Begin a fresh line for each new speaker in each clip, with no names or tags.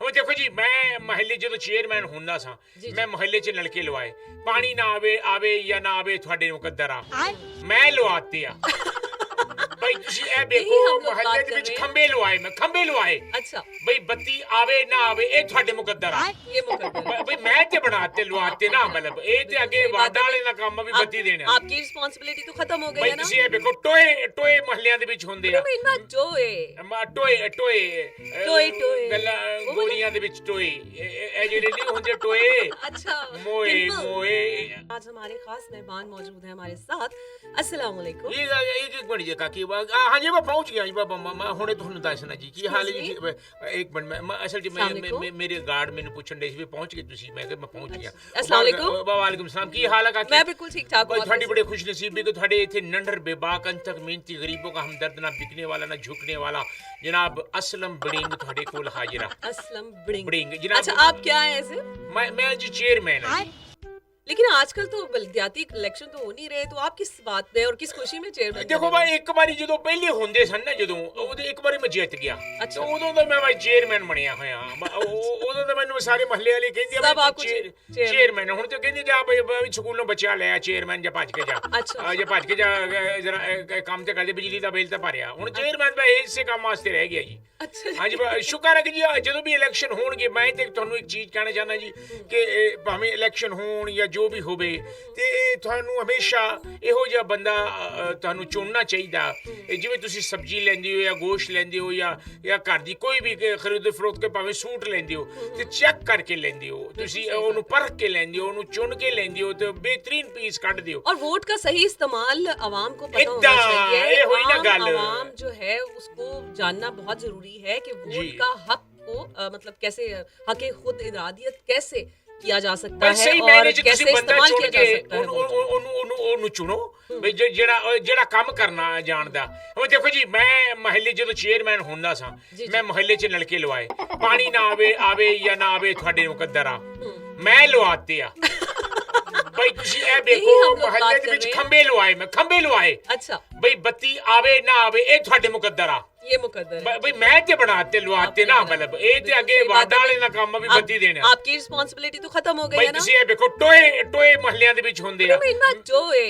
ਉਹ ਦੇਖੋ ਜੀ ਮੈਂ ਮਹੱਲੇ ਜਦੋਂ ਚੇਅਰਮੈਨ ਹੁੰਦਾ ਸਾਂ ਮੈਂ ਮੁਹੱਲੇ 'ਚ ਨਲਕੇ ਲਵਾਏ ਪਾਣੀ ਨਾ ਆਵੇ ਜਾਂ ਨਾ ਆਵੇ ਤੁਹਾਡੇ ਮੁਕੱਦਰ ਆ ਮੈਂ ਲਵਾਤੇ ਆ भाई तुसी ए देखो मोहल्ले दे विच खंबे लवाए
अच्छा
भाई बत्ती आवे ना आवे ए ਤੁਹਾਡੇ ਮੁਕੱਦਰ ਆ
ये मुकद्दर
भाई मैं ते बनाते लवाते ना मतलब ए ते अगे वादा वाले ਦਾ ਕੰਮ ਵੀ ਬੱਤੀ ਦੇਣਾ
आपकी रिस्पांसिबिलिटी तो खत्म हो गई
भाई
है ना
ਤੁਸੀਂ ਇਹ ਦੇਖੋ ਟੋਏ ਮੁਹੱਲਿਆਂ ਦੇ ਵਿੱਚ ਹੁੰਦੇ ਆ
इतना जोए
ਟੋਏ ਗੱਲਾਂ ਗੋਲੀਆਂ ਦੇ ਵਿੱਚ ਟੋਏ ਇਹ ਜਿਹੜੇ ਨਹੀਂ ਹੁੰਦੇ ਟੋਏ
अच्छा
मोए
आज हमारे खास मेहमान मौजूद हैं हमारे साथ अस्सलाम वालेकुम
एक मिनट जी काकी हाँ जी मैं पहुंच गया जी बाबा मैं हुणे ਤੁਹਾਨੂੰ ਦੱਸਣਾ ਜੀ ਕੀ ਹਾਲ ਹੈ ਜੀ ਇੱਕ ਮਿੰਟ ਮੈਂ ਅਸਲ ਜੀ ਮੈਂ ਮੇਰੇ ਗਾਰਡ ਮੈਨੂੰ ਪੁੱਛਣ ਦੇ ਸੀ ਵੀ ਪਹੁੰਚ ਗਏ ਤੁਸੀਂ ਮੈਂ ਕਿਹਾ ਮੈਂ ਪਹੁੰਚ ਗਿਆ
अस्सलाम वालेकुम
ਵਾਲੇਕੁਮ ਸਲਾਮ ਕੀ ਹਾਲ ਹੈ ਕਾਕੀ
मैं बिल्कुल ठीक ठाक हूं
ਤੁਹਾਡੀ बड़े खुश नसीबी कि ਤੁਹਾਡੇ ਇੱਥੇ नंढर बेबाक अंत तक मेहनती गरीबों का हमदर्द ना बिकने वाला ना झुकने वाला जनाब असलम बड़िंग ਤੁਹਾਡੇ ਕੋਲ ਹਾਜ਼ਰ ਆ
असलम
बड़िंग जनाब
अच्छा आप क्या हैं ऐसे
मैं जी चेयरमैन हूं
लेकिन आजकल तो बलदियाती इलेक्शन तो हो नहीं रहे तो आप किस बात पे और किस खुशी में चेयरमैन
देखो भाई एक बारी ਜਦੋਂ ਪਹਿਲੇ ਹੁੰਦੇ ਸਨ ਨਾ ਜਦੋਂ ਉਹਦੇ ਇੱਕ ਵਾਰੀ ਮੈਂ ਜਿੱਤ ਗਿਆ ਤੇ ਉਦੋਂ ਦਾ ਮੈਂ ਚੇਅਰਮੈਨ ਬਣਿਆ ਹੋਇਆ ਉਦੋਂ ਤਾਂ ਮੈਨੂੰ ਸਾਰੇ ਮਹੱਲੇ ਵਾਲੇ ਕਹਿੰਦੇ ਆ ਚੇਅਰਮੈਨ ਹੁਣ ਤੇ ਕਹਿੰਦੇ ਜਾ ਬਈ ਸਕੂਲੋਂ ਬੱਚਾ ਲਿਆ ਚੇਅਰਮੈਨ ਜਾਂ ਭੱਜ ਕੇ ਜਾ ਜੇ ਭੱਜ ਕੇ ਜਾ ਜਰਾ ਕੰਮ ਤੇ ਕਰਦੇ ਬਿਜਲੀ ਦਾ ਬਿੱਲ ਤਾਂ ਭਰਿਆ ਹੁਣ ਚੇਅਰਮੈਨ ਦਾ ਇਸੇ ਕੰਮ ਵਾਸਤੇ ਰਹਿ ਗਿਆ ਜੀ ਹਾਂਜੀ ਸ਼ੁਕਰ ਹੈ ਕਿ ਜੀ ਜਦੋਂ ਵੀ ਇਲੈਕਸ਼ਨ ਹੋਣਗੇ ਮੈਂ ਤੇ ਤੁਹਾਨੂੰ ਇੱਕ ਚੀਜ਼ ਕਹਿਣਾ ਚਾਹੁੰਦਾ ਜੀ ਕਿ ਭਾਵੇਂ ਇਲੈਕਸ਼ਨ ਹੋਣ ਜਾਂ ਜੋ ਵੀ ਹੋਵੇ ਤੇ ਤੁਹਾਨੂੰ ਹਮੇਸ਼ਾ ਇਹੋ ਜਿਹਾ ਬੰਦਾ ਤੁਹਾਨੂੰ ਚੁਣਨਾ ਚਾਹੀਦਾ ਜਿਵੇਂ ਤੁਸੀਂ ਸਬਜ਼ੀ ਲੈਂਦੇ ਹੋ ਜਾਂ ਗੋਸ਼ਤ ਲੈਂਦੇ ਹੋ ਜਾਂ ਘਰ ਦੀ ਕੋਈ ਵੀ ਖਰੀਦ ਫਰੋਖਤ ਕੇ ਭਾਵੇਂ ਸੂਟ ਲੈਂਦੇ ਹੋ ਤੇ ਚੈੱਕ ਕਰਕੇ ਲੈਂਦੇ ਹੋ ਤੁਸੀਂ ਉਹਨੂੰ ਪਰਖ ਕੇ ਲੈਂਦੇ ਹੋ ਉਹਨੂੰ ਚੁਣ ਕੇ ਲੈਂਦੇ ਹੋ ਤੇ बेहतरीन पीस काट दियो
और वोट का सही इस्तेमाल आवाम को पता होना चाहिए आवाम जो है उसको जानना बहुत जरूरी है कि वोट का हक को मतलब कैसे हक खुद इरादियत कैसे किया जा सकता है और कैसे इस्तेमाल किया जा सकता है
ਉਹਨੂੰ ਚੁਣੋ ਬਈ ਜਿਹੜਾ ਕੰਮ ਕਰਨਾ ਜਾਣਦਾ ਉਹ ਦੇਖੋ ਜੀ ਮੈਂ ਮਹੱਲੇ ਜਦੋਂ ਚੇਅਰਮੈਨ ਹੁੰਦਾ ਸਾਂ ਮੈਂ ਮੁਹੱਲੇ 'ਚ ਨਲਕੇ ਲਵਾਏ ਪਾਣੀ ਨਾ ਆਵੇ ਜਾਂ ਨਾ ਆਵੇ ਤੁਹਾਡੇ ਮੁਕੱਦਰ ਆ ਮੈਂ ਲਵਾਤੇ ਆ भाई तुसी ए देखो मोहल्ले दे विच खंबे लवाए
अच्छा
भाई बत्ती आवे ना आवे ए ਤੁਹਾਡੇ ਮੁਕੱਦਰ ਆ
ये मुकद्दर
भाई मैं ते बनाते लवाते ना मतलब ए ते अगे वादा वाले ਦਾ ਕੰਮ ਵੀ ਬੱਤੀ ਦੇਣਾ
आपकी रिस्पांसिबिलिटी तो खत्म हो गई है ना
ਤੁਸੀਂ ਇਹ ਦੇਖੋ ਟੋਏ ਮੁਹੱਲਿਆਂ ਦੇ ਵਿੱਚ ਹੁੰਦੇ ਆ
इतना जोए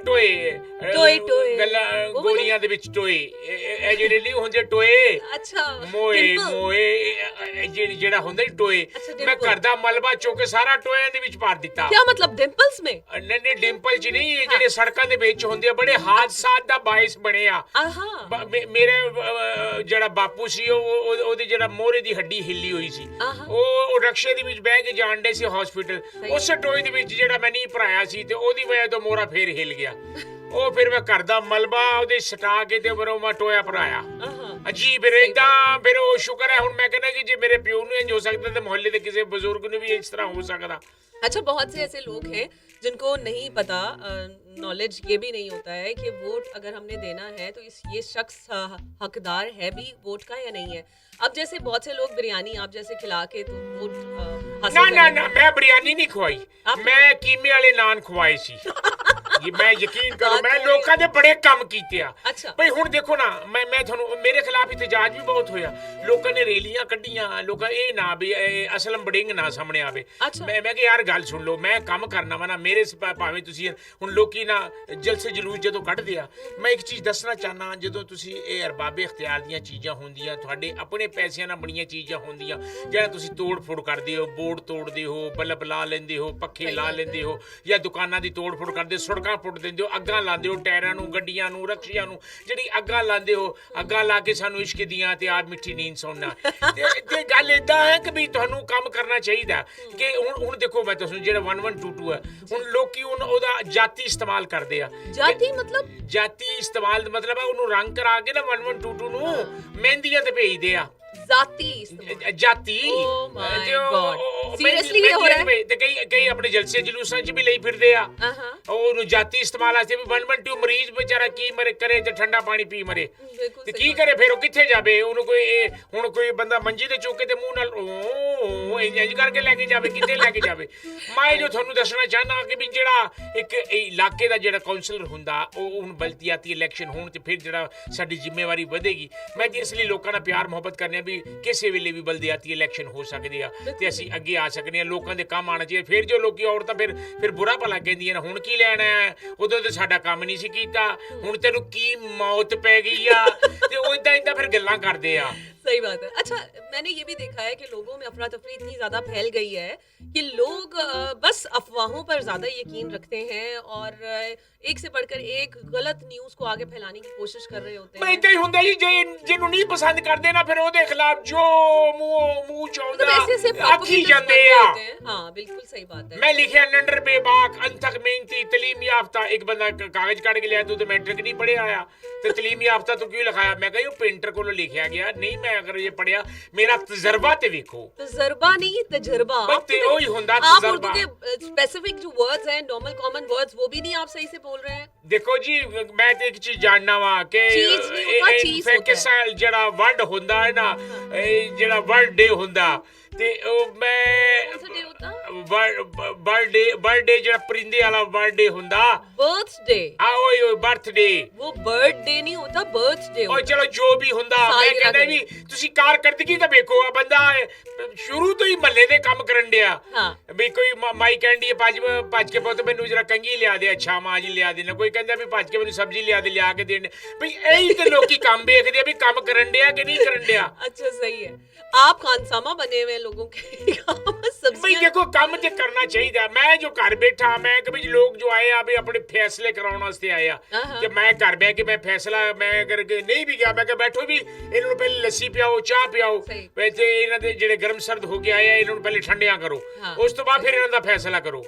ਟੋਏ ਗੱਲਾਂ ਗੋਲੀਆਂ ਦੇ ਵਿੱਚ ਟੋਏ ਇਹ ਜਿਹੜੇ ਨਹੀਂ ਹੁੰਦੇ ਟੋਏ
अच्छा
ਮੋਏ ਜਿਹੜਾ ਹੁੰਦਾ ਟੋਏ ਮੈਂ ਘਰ ਦਾ ਮਲਬਾ ਚੁੱਕ ਕੇ ਸਾਰਾ ਟੋਇਆਂ ਦੇ ਵਿੱਚ ਭਰ ਦਿੱਤਾ
क्या मतलब डिंपल्स में
ਨਹੀਂ ਡਿੰਪਲ ਚ ਨਹੀਂ ਇਹ ਜਿਹੜੇ ਸੜਕਾਂ ਦੇ ਵਿੱਚ ਹੁੰਦੇ ਆ ਬੜੇ ਹਾਦਸਾਤ ਦਾ ਬਾਇਸ ਬਣੇ ਆ ਮੇਰੇ ਜਿਹੜਾ ਬਾਪੂ ਸੀ ਉਹਦੀ ਜਿਹੜਾ ਮੋਹਰੇ ਦੀ ਹੱਡੀ ਹਿੱਲੀ ਹੋਈ ਸੀ ਉਹ ਰਕਸ਼ੇ ਦੇ ਵਿੱਚ ਬਹਿ ਕੇ ਜਾਣ ਡੇ ਸੀ ਹਸਪੀਟਲ ਉਸ ਟੋਏ ਦੇ ਵਿੱਚ ਜਿਹੜਾ ਮੈਂ ਨਹੀਂ ਭਰਾਇਆ ਸੀ ਤੇ ਉਹਦੀ ਵਜ੍ਹਾ ਤੋਂ ਮੋਹਰਾ ਫੇਰ ਹਿੱਲ ਗਿਆ ਉਹ ਫਿਰ ਮੈਂ ਘਰ ਦਾ ਮਲਬਾ ਉਹਦੇ ਸਟਾ ਕੇ ਤੇ ਬਰੋ ਮੈਂ ਟੋਇਆ ਭਰਾਇਆ ਅਜੀਬ ਇਦਾਂ ਫਿਰ ਉਹ ਸ਼ੁਕਰ ਹੈ ਹੁਣ ਮੈਂ ਕਹਿੰਦਾ ਕਿ ਜੇ ਮੇਰੇ ਪਿਓ ਨੂੰ ਇੰਜ ਹੋ ਸਕਦਾ ਤੇ ਮੁਹੱਲੇ ਦੇ ਕਿਸੇ ਬਜ਼ੁਰਗ ਨੂੰ ਵੀ ਇਸ ਤਰ੍ਹਾਂ ਹੋ ਸਕਦਾ
अच्छा बहुत से ऐसे लोग हैं जिनको नहीं पता नॉलेज ये भी नहीं होता है कि वोट अगर हमने देना है तो ये शख्स हकदार है भी वोट का या नहीं है अब जैसे बहुत से लोग बिरयानी आप जैसे खिला के तो वोट
ना मैं बिरयानी नहीं खवाई मैं कीमे वाले नान खवाए सी ये मैं यकीन करो मैं लोगों ਦੇ ਬੜੇ ਕੰਮ ਕੀਤੇ ਆ ਭਈ ਹੁਣ ਦੇਖੋ ਨਾ ਮੈਂ ਤੁਹਾਨੂੰ ਮੇਰੇ ਖਿਲਾਫ ਇਤਜਾਜ ਵੀ ਬਹੁਤ ਹੋਇਆ ਲੋਕਾਂ ਨੇ ਰੈਲੀਆਂ ਕੱਢੀਆਂ ਲੋਕਾਂ ਇਹ ਨਾ ਵੀ ਅਸਲਮ ਬੜਿੰਗ ਨਾ ਸਾਹਮਣੇ ਆਵੇ ਮੈਂ ਕਿ ਯਾਰ ਗੱਲ ਸੁਣ ਲਓ ਮੈਂ ਕੰਮ ਕਰਨਾ ਵਾ ਨਾ ਮੇਰੇ ਭਾਵੇਂ ਤੁਸੀਂ ਹੁਣ ਲੋਕੀ ਨਾ ਜਲਸੇ ਜਲੂਸ ਜਦੋਂ ਕੱਢਦੇ ਆ ਮੈਂ ਇੱਕ ਚੀਜ਼ ਦੱਸਣਾ ਚਾਹਨਾ ਜਦੋਂ ਤੁਸੀਂ ਇਹ ਅਰਬਾਬੇ ਇਖਤਿਆਰ ਦੀਆਂ ਚੀਜ਼ਾਂ ਹੁੰਦੀਆਂ ਤੁਹਾਡੇ ਆਪਣੇ ਪੈਸਿਆਂ ਨਾਲ ਬਣੀਆਂ ਚੀਜ਼ਾਂ ਹੁੰਦੀਆਂ ਜਿਹੜਾ ਤੁਸੀਂ ਤੋੜ ਫੋੜ ਕਰਦੇ ਹੋ ਬੋਰਡ ਤੋੜਦੇ ਹੋ ਬਲਬ ਲਾ ਲੈਂਦੇ ਹੋ ਪੱਖੇ ਲਾ ਲੈਂਦੇ ਹੋ ਜਾਂ ਦੁਕਾਨਾਂ ਦੀ ਤੋੜ ਫੋੜ ਕਰਦੇ ਸੜਕਾਂ ਪੁੱਟ ਦਿੰਦੇ ਹੋ ਅੱਗਾਂ ਲਾਉਂਦੇ ਹੋ ਟਾਇਰਾਂ ਨੂੰ ਗੱਡੀਆਂ ਨੂੰ ਰਕਸ਼ਿਆਂ ਨੂੰ ਜਿਹੜੀ ਅੱਗਾਂ ਲਾਉਂਦੇ ਹੋ ਅੱਗਾਂ ਲਾ ਕੇ ਸਾਨੂੰ ਇਸ਼ਕ ਦੀਆਂ ਤੇ ਆਪ ਮਿੱਠੀ ਨੀਂਦ ਸੌਣਾ ਤੇ ਗੱਲ ਏਦਾਂ ਹੈ ਕਿ ਵੀ ਤੁਹਾਨੂੰ ਕੰਮ ਕਰਨਾ ਚਾਹੀਦਾ ਕਿ ਹੁਣ ਦੇਖੋ ਮੈਂ ਤੁਹਾਨੂੰ ਜਿਹੜਾ 1122 ਹੈ ਹੁਣ ਲੋਕੀ ਉਹਦਾ ਜਾਤੀ ਇਸਤੇਮਾਲ ਕਰਦੇ ਆ ਜਾਤੀ ਇਸਤੇਮਾਲ ਦਾ ਮਤਲਬ ਹੈ ਉਹਨੂੰ ਰੰਗ ਕਰਾ ਕੇ ਨਾ 1122 ਨੂੰ ਮਹਿੰਦੀਆਂ ਤੇ ਭੇਜਦੇ ਆ ਜਾਤੀ
सीरियसली ये हो रहा है
ਤੇ ਕਈ ਆਪਣੇ ਜਲਸੇ ਜਲੂਸਾਂ 'ਚ ਵੀ ਲਈ ਫਿਰਦੇ ਆ ਉਹਨੂੰ ਜਾਤੀ ਇਸਤੇਮਾਲ ਵਾਸਤੇ ਵੀ 112 ਮਰੀਜ਼ ਵਿਚਾਰਾ ਕੀ ਮਰੇ ਕਰੇ ਤੇ ਠੰਡਾ ਪਾਣੀ ਪੀ ਮਰੇ ਤੇ ਕੀ ਕਰੇ ਫਿਰ ਉਹ ਕਿੱਥੇ ਜਾਵੇ ਉਹਨੂੰ ਕੋਈ ਬੰਦਾ ਮੰਜੀ ਤੇ ਚੁੱਕ ਕੇ ਤੇ ਮੂੰਹ ਨਾਲ ਇੰਜ ਕਰਕੇ ਲੈ ਕੇ ਜਾਵੇ ਕਿੱਥੇ ਲੈ ਕੇ ਜਾਵੇ ਮੈਂ ਜੋ ਤੁਹਾਨੂੰ ਦੱਸਣਾ ਚਾਹਨਾ ਕਿ ਵੀ ਜਿਹੜਾ ਇੱਕ ਇਲਾਕੇ ਦਾ ਜਿਹੜਾ ਕਾਉਂਸਲਰ ਹੁੰਦਾ ਉਹ ਹੁਣ ਬਲਦੀਆਤੀ ਇਲੈਕਸ਼ਨ ਹੋਣ ਤੇ ਫਿਰ ਜਿਹੜਾ ਸਾਡੀ ਜ਼ਿੰਮੇਵਾਰੀ ਵਧੇਗੀ ਮੈਂ ਇਸ ਲਈ ਲੋਕਾਂ ਨਾਲ ਪਿਆਰ ਮੁਹੱਬਤ ਕਰਨੇ ਵੀ ਕਿਸੇ ਵੇਲੇ ਵੀ ਬਲਦਿਆਤੀ ਇਲੈਕਸ਼ਨ ਹੋ ਸਕਦੇ ਆ ਤੇ ਅਸੀਂ ਅੱਗੇ ਆ ਸਕਦੇ ਆ, ਲੋਕਾਂ ਦੇ ਕੰਮ ਆਣਾ ਚਾਹੀਏ। ਫਿਰ ਜੋ ਲੋਕੀ ਔਰਤਾਂ ਫਿਰ ਬੁਰਾ ਭਲਾ ਕਹਿੰਦੀਆਂ ਨੇ ਹੁਣ ਕੀ ਲੈਣਾ ਹੈ, ਉਦੋਂ ਤੇ ਸਾਡਾ ਕੰਮ ਨਹੀਂ ਸੀ ਕੀਤਾ, ਹੁਣ ਤੈਨੂੰ ਕੀ ਮੌਤ ਪੈ ਗਈ ਆ, ਤੇ ਉਹ ਇਦਾਂ ਫਿਰ ਗੱਲਾਂ ਕਰਦੇ ਆ।
सही बात है। अच्छा, मैंने ये भी देखा है कि लोगों में अफरा तफरी इतनी ज़्यादा फैल गई है कि लोग बस अफवाहों पर ज़्यादा यकीन रखते हैं और एक से बढ़कर एक गलत न्यूज़ को आगे फैलाने की कोशिश कर रहे होते हैं।
ਮੈਂ ਇਦਾਂ ਹੀ ਹੁੰਦਾ ਜੀ, ਜਿਹਨੂੰ ਨਹੀਂ ਪਸੰਦ ਕਰਦੇ ਨਾ ਫਿਰ ਉਹਦੇ ਖਿਲਾਫ ਜੋ ਮੂੰਹ ਚੌਂਦਾ ਆਖੀ ਜਾਂਦੇ ਆ।
हाँ, बिल्कुल सही बात है।
मैं लिखिਆ नंडर बेबाक अनथक मेहनती तलीम याफ्ता, एक बंदा कागज काट के लिया तू तो मैट्रिक नहीं पढ़िਆ आया ਤੇ ਤਲੀਮ याफ्ता ਤੂੰ ਕਿਉਂ ਲਿਖਾਇਆ? ਮੈਂ ਕਿਹਾ ਇਹ ਪੇਂਟਰ ਕੋਲੋਂ ਲਿਖਿਆ ਗਿਆ, ਨਹੀਂ ਮੈਂ ਅਗਰ ਇਹ ਪੜਿਆ ਮੇਰਾ ਤਜਰਬਾ ਤੇ ਵੇਖੋ।
ਤਜਰਬਾ ਨਹੀਂ, ਤਜਰਬਾ।
ਤੇ ਉਹੀ ਹੁੰਦਾ
आप उर्दू के स्पेसिफिक जो वर्ड्स हैं, नॉर्मल कॉमन वर्ड्स, वो भी नहीं आप सही से बोल रहे हैं।
ਦੇਖੋ ਜੀ ਮੈਂ ਤੇ ਇੱਕ ਚੀਜ਼ ਜਾਣਨਾ ਵਾ ਕਿ ਇਹ ਜਿਹੜਾ ਵਰਡ ਹੁੰਦਾ ਹੈ ਨਾ, ਇਹ ਜਿਹੜਾ ਵਰਡ ਡੇ ਹੁੰਦਾ ਤੇ ਉਹ ਮੈਂ ਬਰਥਡੇ ਜਿਹੜਾ ਪਰਿੰਦੇ ਵਾਲਾ ਬਰਥਡੇ ਹੁੰਦਾ,
ਬਰਥਡੇ।
ਓਏ ਬਰਥਡੇ,
ਉਹ ਬਰਥਡੇ ਨਹੀਂ ਹੁੰਦਾ, ਬਰਥਡੇ।
ਓਏ ਚਲੋ ਜੋ ਵੀ ਹੁੰਦਾ, ਮੈਂ ਕਹਿੰਦਾ ਵੀ ਤੁਸੀਂ ਕਾਰਕਰਦਗੀ ਤਾਂ ਵੇਖੋ। ਆ ਬੰਦਾ ਸ਼ੁਰੂ ਤੋਂ ਹੀ ਮਹੱਲੇ ਦੇ ਕੰਮ ਕਰਨ ਡਿਆ ਵੀ ਕੋਈ ਮਾਈ ਕਹਿੰਦੀ ਭੱਜ ਕੇ ਪੁੱਤ ਮੈਨੂੰ ਜਰਾ ਕੰਗੀ ਲਿਆ ਦੇ, ਅੱਛਾ ਮਾਂ ਜੀ ਲਿਆ ਦੇਣਾ। ਕੋਈ ਕਹਿੰਦਾ ਵੀ ਭੱਜ ਕੇ ਮੈਨੂੰ ਸਬਜ਼ੀ ਲਿਆ ਦੇ, ਲਿਆ ਕੇ ਦੇਣ। ਵੀ ਇਹੀ ਤੇ ਲੋਕੀ ਕੰਮ ਵੇਖਦੇ ਆ ਵੀ ਕੰਮ ਕਰਨ ਡਿਆ ਕਿ ਨਹੀਂ ਕਰਨ ਡਿਆ।
अच्छा, सही है। आप खानसामा बने हुए लोगों के
भाई देखो काम ते करना चाहिए। मैं जो घर बैठा, मैं कि भाई लोग जो आए आ भी अपने फैसले कराने वास्ते आए आ कि मैं घर बैठ के मैं फैसला मैं अगर नहीं भी गया, मैं कह बैठो भी इन्होंने पहले लस्सी पियाओ, चाह पियाओ, वैसे इन्हों दे जेड़े गर्म सर्द हो गया है इन्होंने पहले ठंडियां करो, उस तो बाद फिर इन्हों दा फैसला करो।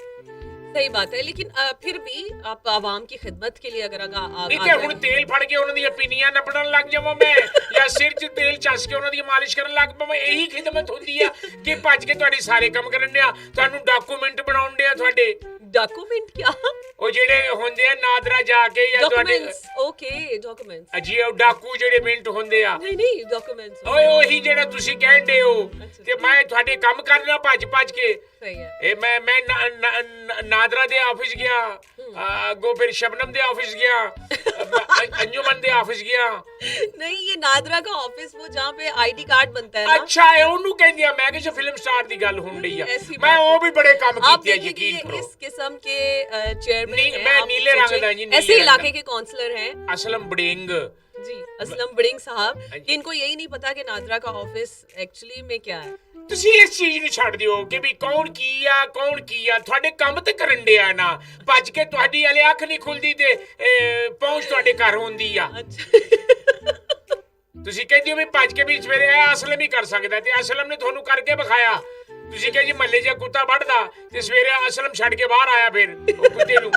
सही बात है, लेकिन फिर भी आप आवाम की खिदमत के लिए अगर
नहीं ते हुण तेल फड़ के उन्हां दी पिनियां नपड़न लग जावां मैं या सिर 'ਚ तेल चस के उन्हां दी मालिश करन लग पवां, यही खिदमत हुंदी आ कि भज के तुहाडे सारे काम करन दिया, तुहानू डॉक्यूमेंट बनाउण दिया। तुहाडे
डॉक्यूमेंट क्या?
ਉਹ ਜਿਹੜੇ ਹੁੰਦੇ ਆ ਨਾਦਰਾ ਜਾ ਕੇ ਜਾਂ ਤੁਹਾਡੇ
ਓਕੇ ਡਾਕੂਮੈਂਟਸ
ਅਜੀ ਉਹ ਡਾਕੂ ਜਿਹੜੇ ਮਿੰਟ ਹੁੰਦੇ ਆ।
ਨਹੀਂ ਨਹੀਂ ਡਾਕੂਮੈਂਟਸ
ਓਏ ਉਹੀ ਜਿਹੜਾ ਤੁਸੀਂ ਕਹਿੰਦੇ ਹੋ ਤੇ ਮੈਂ ਤੁਹਾਡੇ ਕੰਮ ਕਰਨਾ ਭੱਜ ਕੇ।
ਸਹੀ ਹੈ।
ਇਹ ਮੈਂ ਨਾਦਰਾ ਦੇ ਆਫਿਸ ਗਿਆ, ਅੱਗੋਂ ਫਿਰ ਸ਼ਬਨਮ ਦੇ ਆਫਿਸ ਗਿਆ, अंजुमन दे ऑफिस गया।
नहीं, ये नादरा का ऑफिस वो जहाँ पे आईडी कार्ड बनता है ना।
अच्छा है, ਉਹਨੂੰ ਕਹਿੰਦੀ ਆ। ਮੈਂ ਕਿਹਾ ਫਿਲਮ ਸਟਾਰ ਦੀ ਗੱਲ ਹੋਣ ਰਹੀ ਆ। ਮੈਂ ਉਹ ਵੀ ਬੜੇ ਕੰਮ ਕੀਤੇ ਆ, ਯਕੀਨ ਕਰੋ।
इस किस्म के चेयरमैन हैं,
मैं नीले रंग दा जी,
ऐसे इलाके के काउंसलर हैं
असलम बड़िंग
जी, असलम बड़िंग साहब, इनको यही नहीं पता कि नादरा का ऑफिस एक्चुअली में क्या है।
ਤੁਸੀਂ ਇਸ ਚੀਜ਼ ਨੂੰ ਛੱਡ ਦਿਓ ਕਿ ਵੀ ਕੌਣ ਕੀ ਆ ਤੁਹਾਡੇ ਕੰਮ ਤੇ ਕਰਨ ਡਿਆ ਨਾ, ਭੱਜ ਕੇ ਤੁਹਾਡੀ ਵਾਲੇ ਅੱਖ ਨਹੀਂ ਖੁੱਲਦੀ ਤੇ ਪਹੁੰਚ ਤੁਹਾਡੇ ਘਰ ਹੁੰਦੀ ਆ। ਤੁਸੀਂ ਕਹਿੰਦੇ ਹੋ ਵੀ ਭੱਜ ਕੇ ਵੀ ਸਵੇਰੇ ਅਸਲਮ ਹੀ ਕਰ ਸਕਦਾ ਤੇ ਅਸਲਮ ਨੇ ਤੁਹਾਨੂੰ ਕਰਕੇ ਵਿਖਾਇਆ। ਤੁਸੀਂ ਕਹੇ ਜੀ ਮਹੱਲੇ 'ਚ ਕੁੱਤਾ ਵੱਢਦਾ ਤੇ ਸਵੇਰੇ ਅਸਲਮ ਛੱਡ ਕੇ ਬਾਹਰ ਆਇਆ ਫਿਰ ਉਹ ਕੁੱਤੇ ਨੂੰ।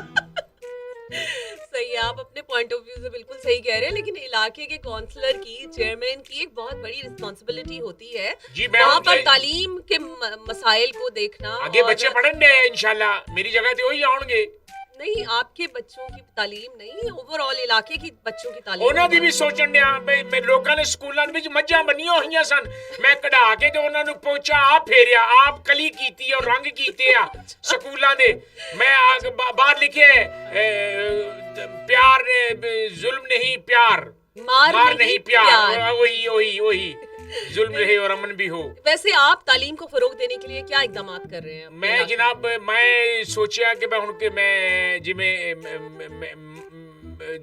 सही है, आप अपने पॉइंट ऑफ व्यू से बिल्कुल सही कह रहे हैं, लेकिन इलाके के काउंसलर की, चेयरमैन की एक बहुत बड़ी रिस्पांसिबिलिटी होती है वहाँ पर तालीम के मसाइल को देखना।
आगे बच्चे पढ़ने इंशाल्लाह मेरी जगह पे वही आउणगे।
नहीं, आपके बच्चों की तालीम नहीं, ओवरऑल इलाके की बच्चों की तालीम।
ਉਹਨਾਂ ਦੀ ਵੀ ਸੋਚਣ ਡਿਆ ਮੈਂ ਲੋਕਾਂ ਨੇ ਸਕੂਲਾਂ ਵਿੱਚ ਮੱਝਾਂ ਬੰਨੀਆਂ ਹੋਈਆਂ ਸਨ, ਮੈਂ ਕਢਾ ਕੇ ਤੇ ਉਹਨਾਂ ਨੂੰ ਪਹੁੰਚਾ ਆਪ ਫੇਰਿਆ, ਆਪ ਕਲੀ ਕੀਤੀ ਔਰ ਰੰਗ ਕੀਤੇ ਆ ਸਕੂਲਾਂ ਦੇ। ਮੈਂ ਬਾਹਰ ਲਿਖਿਆ प्यार जुल्म नहीं, प्यार मार नहीं, प्यार वही जुल्म रहे और अमन भी हो।
वैसे आप तालीम को फरोग देने के लिए क्या इकदाम कर रहे हैं?
मैं जनाब मैं सोचा कि मैं हुण के मैं जिमें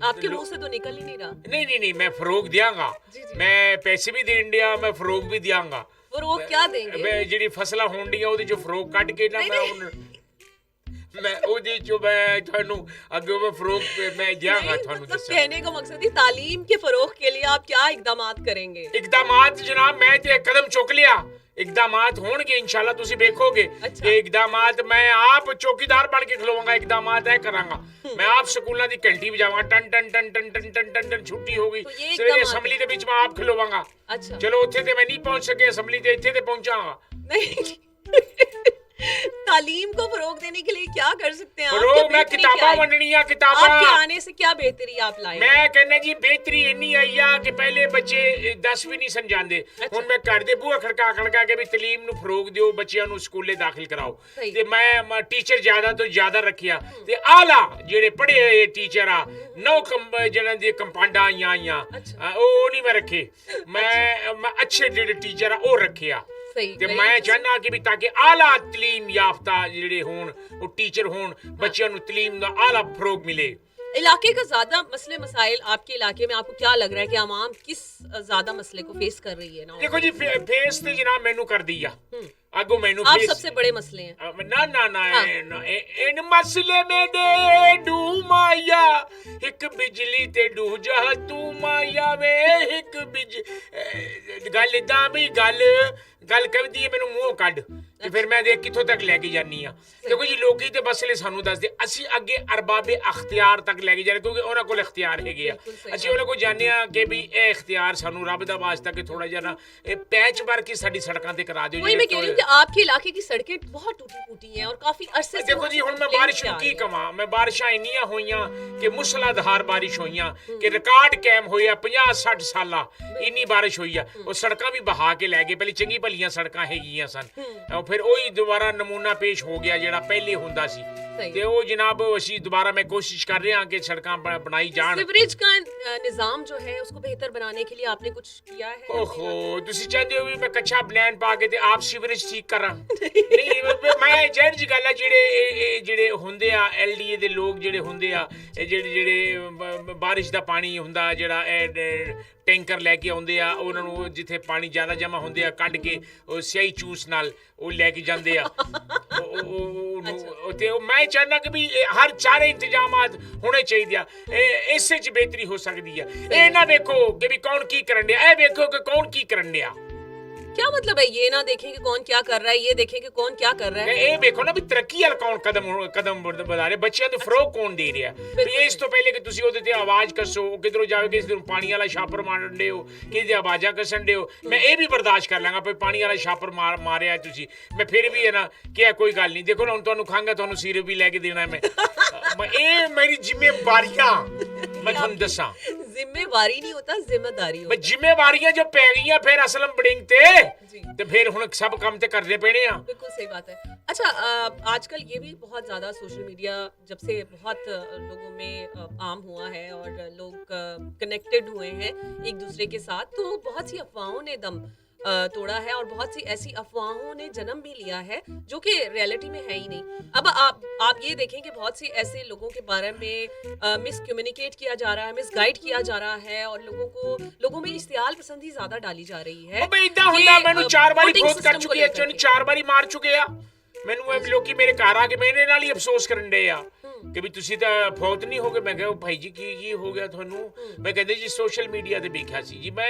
आपके मुंह से तो निकल ही नहीं रहा।
नहीं मैं फरोग दियांगा, मैं पैसे भी देन दिया, मैं फरोग भी दियांगा।
फरोग क्या देंगे?
मैं ਜਿਹੜੀ ਫਸਲਾਂ ਹੋਣਡੀਆਂ ਉਹਦੇ ਚੋਂ ਫਰੋਗ ਕੱਢ ਕੇ ਨਾ मैं ਉਹਦੇ ਚੋਂ ਮੈਂ ਤੁਹਾਨੂੰ ਅੱਗੇ ਮੈਂ ਫਰੋਗ ਮੈਂ ਦਿਆਂਗਾ ਤੁਹਾਨੂੰ ਦੱਸਾਂ।
कहने का मकसद ही तालीम के फरोग के लिए आप क्या इकदामात करेंगे?
इकदामात जनाब मैं ਤੇ ਕਦਮ ਚੁੱਕ ਲਿਆ, इकदामात होंगे इंशाल्लाह तुसी देखोगे। ये इकदामात मैं आप चौकीदार बन के खलोवांगा, इकदामात है करांगा। मैं आप स्कूलों दी घंटी बजावांगा, टन टन टन टन टन टन टन टन छुट्टी हो गई सवेरे असैम्बली दे विच मैं आप खलोवांगा।
अच्छा,
चलो उत्थे ते मैं नहीं पहुंच सके असैम्बली ते, इत्थे ते पहुंचांगा।
नहीं तालीम को फरोग देने के लिए क्या कर सकते हैं आप?
फरोग मैं किताबा बननिया किताबा
आपके आने से क्या बेहतरी आप लाए?
मैं कहना जी बेहतरी इन्नी आई आ कि पहले बच्चे 10 भी नहीं समझांदे। हुण मैं घर दे बूहा खड़का के भी तालीम नु फरोग दियो, बच्चियां नु स्कूले दाखिल कराओ। ते मैं टीचर ज्यादा तो ज्यादा रखिया ते आला जेड़े पढ़े होए टीचर आ 9 जणां दी कंपाउंडां आईयां ओ नहीं मैं रखे। मैं अच्छे जेड़े टीचर आ ओ रखिया। ते मैं चाहना कि भी ताकि आला तालीम याफ्ता जेड़े होन वो टीचर होन, बच्चियां नु तालीम दा आला फरोग मिले।
इलाके का ज्यादा मसले मसाइल आपके इलाके में आपको क्या लग रहा है कि आवाम किस ज्यादा मसले को फेस कर रही है ना?
देखो जी फेस ते जनाब मैनू कर दिया आगो मैनू
आप सबसे बड़े मसले हैं।
ना ना ना इन मसले में दे डू माया एक बिजली ते डू जा तू माया वे एक गल इदां भी गल कवदी है मैनू मुंह कढ ते फिर मैं देख किथों तक लेके जानी आ। देखो जी लोकी ते मसले सानू दसदे असी अगे अरबाबे अख्तियार तक लेके जाने क्योंकि उन्हां कोल इख्तियार हैगे आ। असी उन्हां को जाने आ कि भी ए इख्तियार सानू रब दा वास्ता कि थोड़ा जिहा ना पैच वर्क ही साडी सड़कां ते करा दियो।
वही मैं कह रही हूं कि आपके इलाके की सड़कें बहुत टूटी-फूटी हैं और काफी अरसे से।
देखो जी हुण मैं बारिश नु की कवां, मैं बारिशां इन्नियां होईयां कि मूसलाधार बारिश होईयां कि रिकॉर्ड कायम होया 50-60 साला इन्नी बारिश होई आ। ओ सड़कां भी बहा के ले गए, पहले चंगी भलियां सड़कां हैगियां सन फिर ओही दोबारा नमूना पेश हो गया जेड़ा पहले हुंदा सी ते ओ जनाब असी दोबारा मैं कोशिश कर रहे हां कि सड़कां बनाई जान।
सीवरेज का निजाम जो है उसको बेहतर बनाने के लिए आपने कुछ किया है?
ओहो तुसी चाहते हो भी मैं कच्चा बयान पा के ते आप सीवरेज ठीक करा? नहीं मैं जहर जी गल है जेड़े हुंदे आ एलडीए दे लोग जेड़े हुंदे आ जेड़े बारिश दा पानी हुंदा जेड़ा टैंकर लेके आउंदे आ उन्हां नु जिथे पानी ज्यादा जमा हुंदे आ कढ के ओ स्याही चूस नाल ओ लेके जांदे आ ते मैं चाहना कि भी हर चारे इंतजामात होने चाहिए इस च बेहतरी हो सकती है। ए ना देखो कि भी कौन की करन दिया, ए देखो कि कौन की करन दिया।
क्या मतलब है ये ना देखें कि कौन क्या कर रहा है, ये देखें कि कौन क्या कर रहा है?
ए देखो ना भी तरक्की वाला कौन कदम बढ़ा रहे, बच्चियां तो फरोग कौन दे रहा है। ये इस तो पहले कि तुसी ओदे ते आवाज कसो किधरों जावे कि इस दिन पानी वाला छापर मारन दे हो कि आवाजा कसन दे हो, मैं ये भी बर्दाश्त कर लांगा पे पानी वाला छापर मारिया तुसी मैं फिर भी है ना क्या कोई गल नहीं। देखो ना हुण तुहानू खांगा तुहानू सिरप भी लेके देना मैं ए मेरी जिम्मेवारियां मैं तुहानू दसां।
जिम्मेवारी नहीं होता जिम्मेदारी होता।
जिम्मेवारियां जो पै गईयां फिर असलम बड़िंग ते फिर हुण सब काम ते करने पेने आ।
बिल्कुल सही बात है। अच्छा आजकल ये भी बहुत ज्यादा सोशल मीडिया जब से बहुत लोगों में आम हुआ है और लोग कनेक्टेड हुए हैं एक दूसरे के साथ, तो बहुत सी अफवाहों ने दम तोड़ा है और बहुत सी ऐसी अफवाहों ने जन्म भी लिया है जो कि रियलिटी में है ही नहीं। अब आप ये देखें कि बहुत सी ऐसे लोगों के बारे में मिस कम्युनिकेट किया जा रहा है, मिस गाइड किया जा रहा है और लोगों में इश्तियाल पसंदी ज्यादा डाली जा रही है।
मैनू 4 बारी फोन कर चुके हैं, 4 बारी मार चुके आ मैनू लोग मेरे घर आके मेरे नाल ही अफसोस करन डे आ कि भी तुसी तां फौत नहीं हो गए। मैं कहा भाई जी की हो गया थानू? मैं कहते जी सोशल मीडिया ते देखा सी जी मैं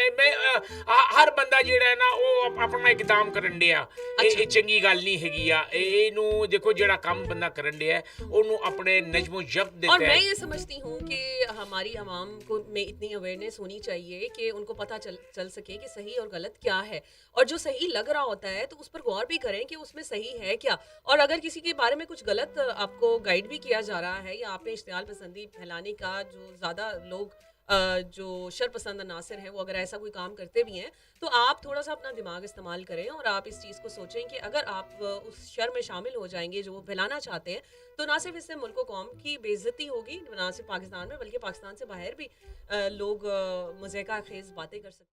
हर बंदा जेड़ा है ना वो अपना इकदाम करन डे आ। ये चंगी गल नहीं हैगी आ। एनू देखो जेड़ा काम बंदा करन डे है ओनू अपने नजमो जब्त देता है।
और मैं ये समझती हूँ कि हमारी आवाम को में इतनी अवेयरनेस होनी चाहिए कि उनको पता चल सके कि सही और गलत क्या है, और जो सही लग रहा होता है तो उस पर गौर भी करें कि उसमें सही है क्या। और अगर किसी के बारे में कुछ गलत आपको गाइड भी किया जा रहा है या आपने इश्तियाल पसंदी फैलाने का, जो ज़्यादा लोग जो शरपसंद अनासर हैं वो अगर ऐसा कोई काम करते भी हैं तो आप थोड़ा सा अपना दिमाग इस्तेमाल करें और आप इस चीज़ को सोचें कि अगर आप उस शर में शामिल हो जाएंगे जो वो फैलाना चाहते हैं तो ना सिर्फ इससे मुल्क कौम की बेइज्जती होगी, ना सिर्फ पाकिस्तान में बल्कि पाकिस्तान से बाहर भी लोग मज़ाक़ा खेज़ बातें कर सकते हैं।